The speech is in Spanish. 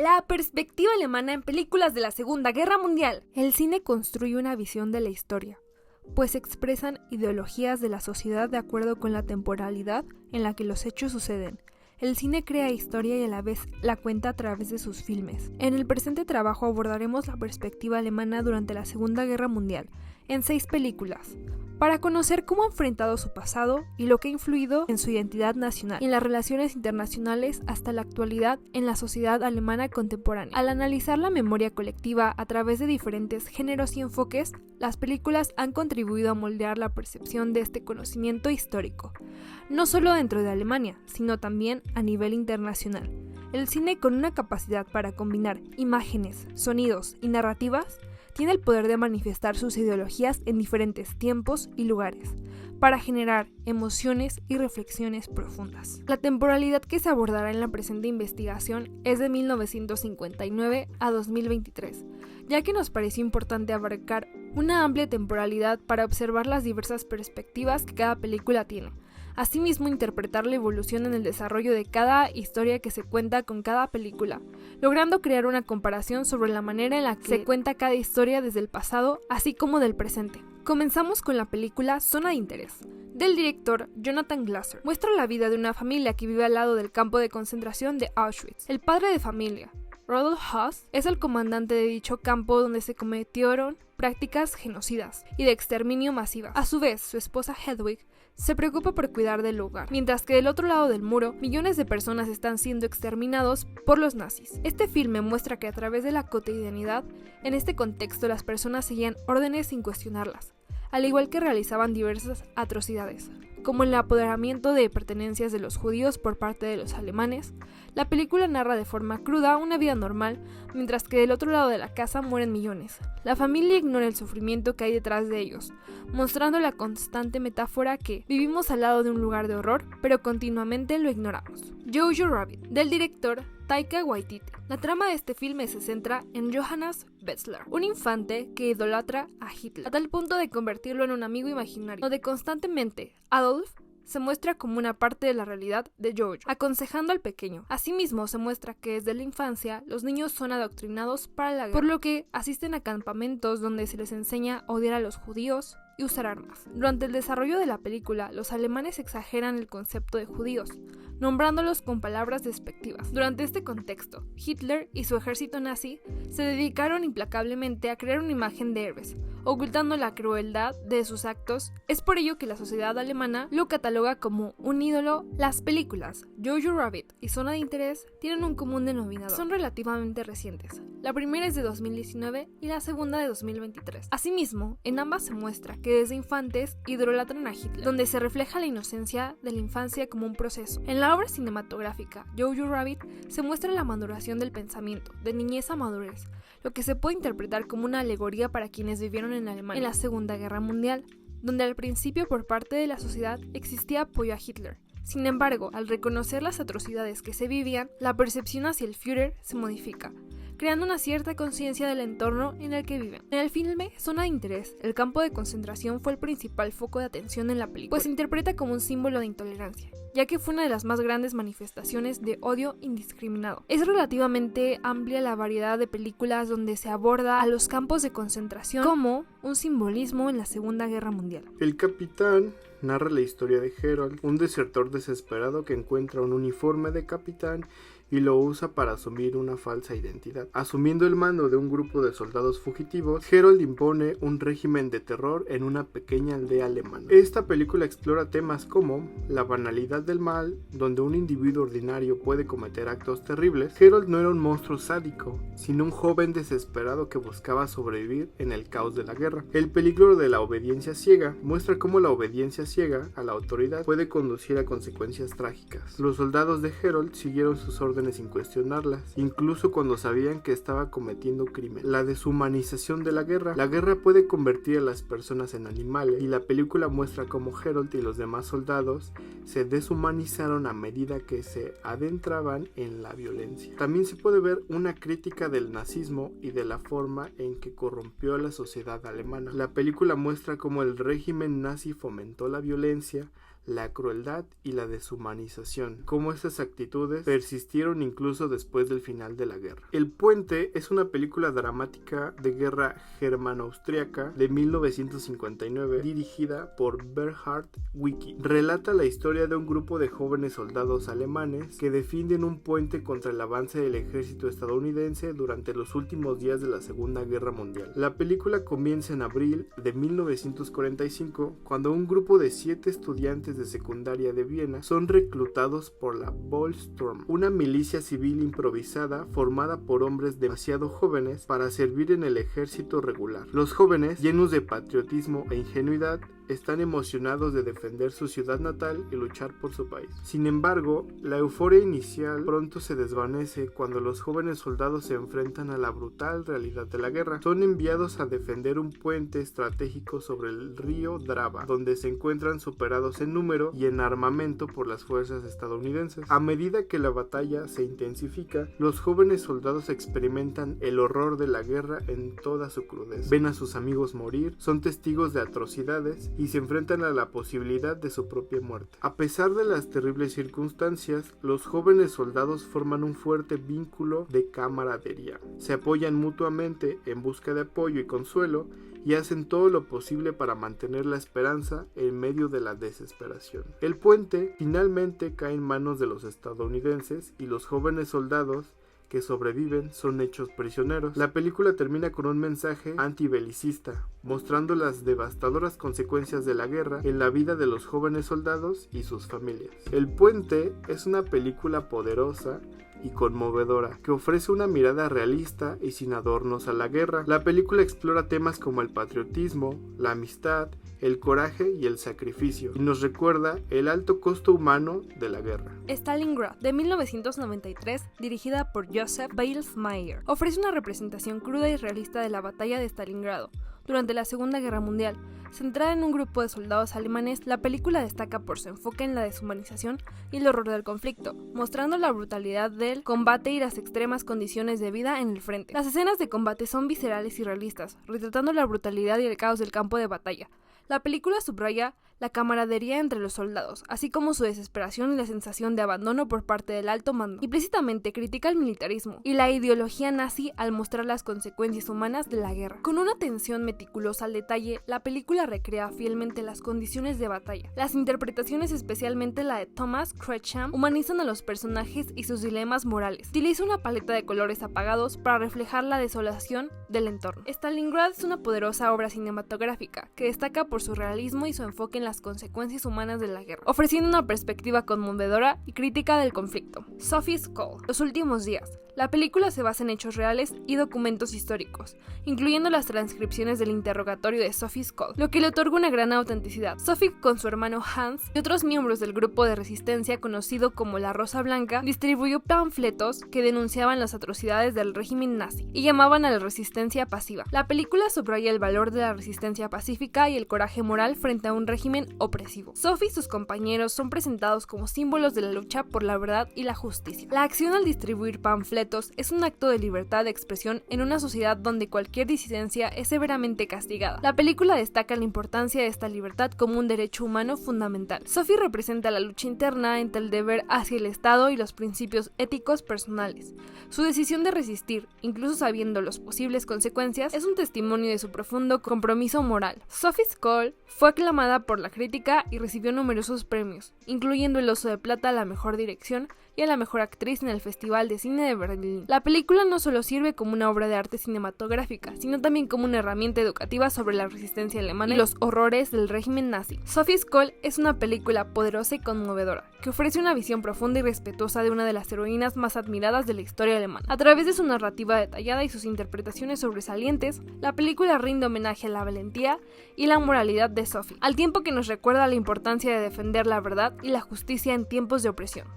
La perspectiva alemana en películas de la Segunda Guerra Mundial. El cine construye una visión de la historia, pues expresan ideologías de la sociedad de acuerdo con la temporalidad en la que los hechos suceden. El cine crea historia y a la vez la cuenta a través de sus filmes. En el presente trabajo abordaremos la perspectiva alemana durante la Segunda Guerra Mundial, en 6 películas, para conocer cómo ha enfrentado su pasado y lo que ha influido en su identidad nacional y en las relaciones internacionales hasta la actualidad en la sociedad alemana contemporánea. Al analizar la memoria colectiva a través de diferentes géneros y enfoques, las películas han contribuido a moldear la percepción de este conocimiento histórico, no solo dentro de Alemania, sino también a nivel internacional. El cine, con una capacidad para combinar imágenes, sonidos y narrativas, tiene el poder de manifestar sus ideologías en diferentes tiempos y lugares, para generar emociones y reflexiones profundas. La temporalidad que se abordará en la presente investigación es de 1959 a 2023, ya que nos pareció importante abarcar una amplia temporalidad para observar las diversas perspectivas que cada película tiene. Asimismo, interpretar la evolución en el desarrollo de cada historia que se cuenta con cada película, logrando crear una comparación sobre la manera en la que se cuenta cada historia desde el pasado, así como del presente. Comenzamos con la película Zona de Interés, del director Jonathan Glaser. Muestra la vida de una familia que vive al lado del campo de concentración de Auschwitz. El padre de familia, Rudolf Höss, es el comandante de dicho campo donde se cometieron prácticas genocidas y de exterminio masivas. A su vez, su esposa Hedwig se preocupa por cuidar del hogar, mientras que del otro lado del muro, millones de personas están siendo exterminados por los nazis. Este filme muestra que a través de la cotidianidad, en este contexto las personas seguían órdenes sin cuestionarlas, al igual que realizaban diversas atrocidades, como el apoderamiento de pertenencias de los judíos por parte de los alemanes. La película narra de forma cruda una vida normal, mientras que del otro lado de la casa mueren millones. La familia ignora el sufrimiento que hay detrás de ellos, mostrando la constante metáfora que vivimos al lado de un lugar de horror, pero continuamente lo ignoramos. Jojo Rabbit, del director Taika Waititi. La trama de este filme se centra en Johannes Betzler, un infante que idolatra a Hitler, a tal punto de convertirlo en un amigo imaginario, donde constantemente Adolf se muestra como una parte de la realidad de Jojo, aconsejando al pequeño. Asimismo, se muestra que desde la infancia los niños son adoctrinados para la guerra, por lo que asisten a campamentos donde se les enseña a odiar a los judíos y usar armas. Durante el desarrollo de la película, los alemanes exageran el concepto de judíos, nombrándolos con palabras despectivas. Durante este contexto, Hitler y su ejército nazi se dedicaron implacablemente a crear una imagen de héroes, ocultando la crueldad de sus actos. Es por ello que la sociedad alemana lo cataloga como un ídolo. Las películas Jojo Rabbit y Zona de Interés tienen un común denominador. Son relativamente recientes. La primera es de 2019 y la segunda de 2023. Asimismo, en ambas se muestra que desde infantes idolatran a Hitler, donde se refleja la inocencia de la infancia como un proceso. En la obra cinematográfica Jojo Rabbit se muestra la maduración del pensamiento, de niñez a madurez, lo que se puede interpretar como una alegoría para quienes vivieron en Alemania en la Segunda Guerra Mundial, donde al principio por parte de la sociedad existía apoyo a Hitler. Sin embargo, al reconocer las atrocidades que se vivían, la percepción hacia el Führer se modifica, creando una cierta conciencia del entorno en el que viven. En el filme Zona de Interés, el campo de concentración fue el principal foco de atención en la película, pues se interpreta como un símbolo de intolerancia, ya que fue una de las más grandes manifestaciones de odio indiscriminado. Es relativamente amplia la variedad de películas donde se aborda a los campos de concentración como un simbolismo en la Segunda Guerra Mundial. El capitán narra la historia de Herold, un desertor desesperado que encuentra un uniforme de capitán y lo usa para asumir una falsa identidad. Asumiendo el mando de un grupo de soldados fugitivos, Herold impone un régimen de terror en una pequeña aldea alemana. Esta película explora temas como la banalidad del mal, donde un individuo ordinario puede cometer actos terribles. Herold no era un monstruo sádico, sino un joven desesperado que buscaba sobrevivir en el caos de la guerra. El peligro de la obediencia ciega muestra cómo la obediencia ciega a la autoridad puede conducir a consecuencias trágicas. Los soldados de Herold siguieron sus órdenes sin cuestionarlas, incluso cuando sabían que estaba cometiendo crimen. La deshumanización de la guerra. La guerra puede convertir a las personas en animales, y la película muestra cómo Herold y los demás soldados se deshumanizaron a medida que se adentraban en la violencia. También se puede ver una crítica del nazismo y de la forma en que corrompió a la sociedad alemana. La película muestra cómo el régimen nazi fomentó la violencia, la crueldad y la deshumanización, cómo estas actitudes persistieron incluso después del final de la guerra. El Puente es una película dramática de guerra germano-austriaca de 1959 dirigida por Bernhard Wicki. Relata la historia de un grupo de jóvenes soldados alemanes que defienden un puente contra el avance del ejército estadounidense durante los últimos días de la Segunda Guerra Mundial. La película comienza en abril de 1945 cuando un grupo de 7 estudiantes de secundaria de Viena son reclutados por la Volkssturm, una milicia civil improvisada formada por hombres demasiado jóvenes para servir en el ejército regular. Los jóvenes, llenos de patriotismo e ingenuidad, están emocionados de defender su ciudad natal y luchar por su país. Sin embargo, la euforia inicial pronto se desvanece cuando los jóvenes soldados se enfrentan a la brutal realidad de la guerra. Son enviados a defender un puente estratégico sobre el río Drava, donde se encuentran superados en número y en armamento por las fuerzas estadounidenses. A medida que la batalla se intensifica, los jóvenes soldados experimentan el horror de la guerra en toda su crudeza. Ven a sus amigos morir, son testigos de atrocidades y se enfrentan a la posibilidad de su propia muerte. A pesar de las terribles circunstancias, los jóvenes soldados forman un fuerte vínculo de camaradería. Se apoyan mutuamente en busca de apoyo y consuelo y hacen todo lo posible para mantener la esperanza en medio de la desesperación. El puente finalmente cae en manos de los estadounidenses y los jóvenes soldados que sobreviven son hechos prisioneros. La película termina con un mensaje antibelicista, mostrando las devastadoras consecuencias de la guerra en la vida de los jóvenes soldados y sus familias. El Puente es una película poderosa y conmovedora, que ofrece una mirada realista y sin adornos a la guerra. La película explora temas como el patriotismo, la amistad, el coraje y el sacrificio, y nos recuerda el alto costo humano de la guerra. Stalingrad, de 1993, dirigida por Joseph Bielsmeier, ofrece una representación cruda y realista de la batalla de Stalingrado durante la Segunda Guerra Mundial. Centrada en un grupo de soldados alemanes, la película destaca por su enfoque en la deshumanización y el horror del conflicto, mostrando la brutalidad del combate y las extremas condiciones de vida en el frente. Las escenas de combate son viscerales y realistas, retratando la brutalidad y el caos del campo de batalla. La película subraya la camaradería entre los soldados, así como su desesperación y la sensación de abandono por parte del alto mando. Implícitamente critica el militarismo y la ideología nazi al mostrar las consecuencias humanas de la guerra. Con una atención meticulosa al detalle, la película recrea fielmente las condiciones de batalla. Las interpretaciones, especialmente la de Thomas Kretschmann, humanizan a los personajes y sus dilemas morales. Utiliza una paleta de colores apagados para reflejar la desolación del entorno. Stalingrad es una poderosa obra cinematográfica que destaca por su realismo y su enfoque en las consecuencias humanas de la guerra, ofreciendo una perspectiva conmovedora y crítica del conflicto. Sophie's Call, Los últimos días. La película se basa en hechos reales y documentos históricos, incluyendo las transcripciones del interrogatorio de Sophie's Call, lo que le otorga una gran autenticidad. Sophie, con su hermano Hans y otros miembros del grupo de resistencia conocido como la Rosa Blanca, distribuyó panfletos que denunciaban las atrocidades del régimen nazi y llamaban a la resistencia pasiva. La película subraya el valor de la resistencia pacífica y el coraje moral frente a un régimen opresivo. Sophie y sus compañeros son presentados como símbolos de la lucha por la verdad y la justicia. La acción al distribuir panfletos es un acto de libertad de expresión en una sociedad donde cualquier disidencia es severamente castigada. La película destaca la importancia de esta libertad como un derecho humano fundamental. Sophie representa la lucha interna entre el deber hacia el Estado y los principios éticos personales. Su decisión de resistir, incluso sabiendo las posibles consecuencias, es un testimonio de su profundo compromiso moral. Sophie's Call fue aclamada por la crítica y recibió numerosos premios, incluyendo el Oso de Plata a la mejor dirección y a la mejor actriz en el Festival de Cine de Berlín. La película no solo sirve como una obra de arte cinematográfica, sino también como una herramienta educativa sobre la resistencia alemana y los horrores del régimen nazi. Sophie's Call es una película poderosa y conmovedora, que ofrece una visión profunda y respetuosa de una de las heroínas más admiradas de la historia alemana. A través de su narrativa detallada y sus interpretaciones sobresalientes, la película rinde homenaje a la valentía y la moralidad de Sophie, al tiempo que nos recuerda la importancia de defender la verdad y la justicia en tiempos de opresión.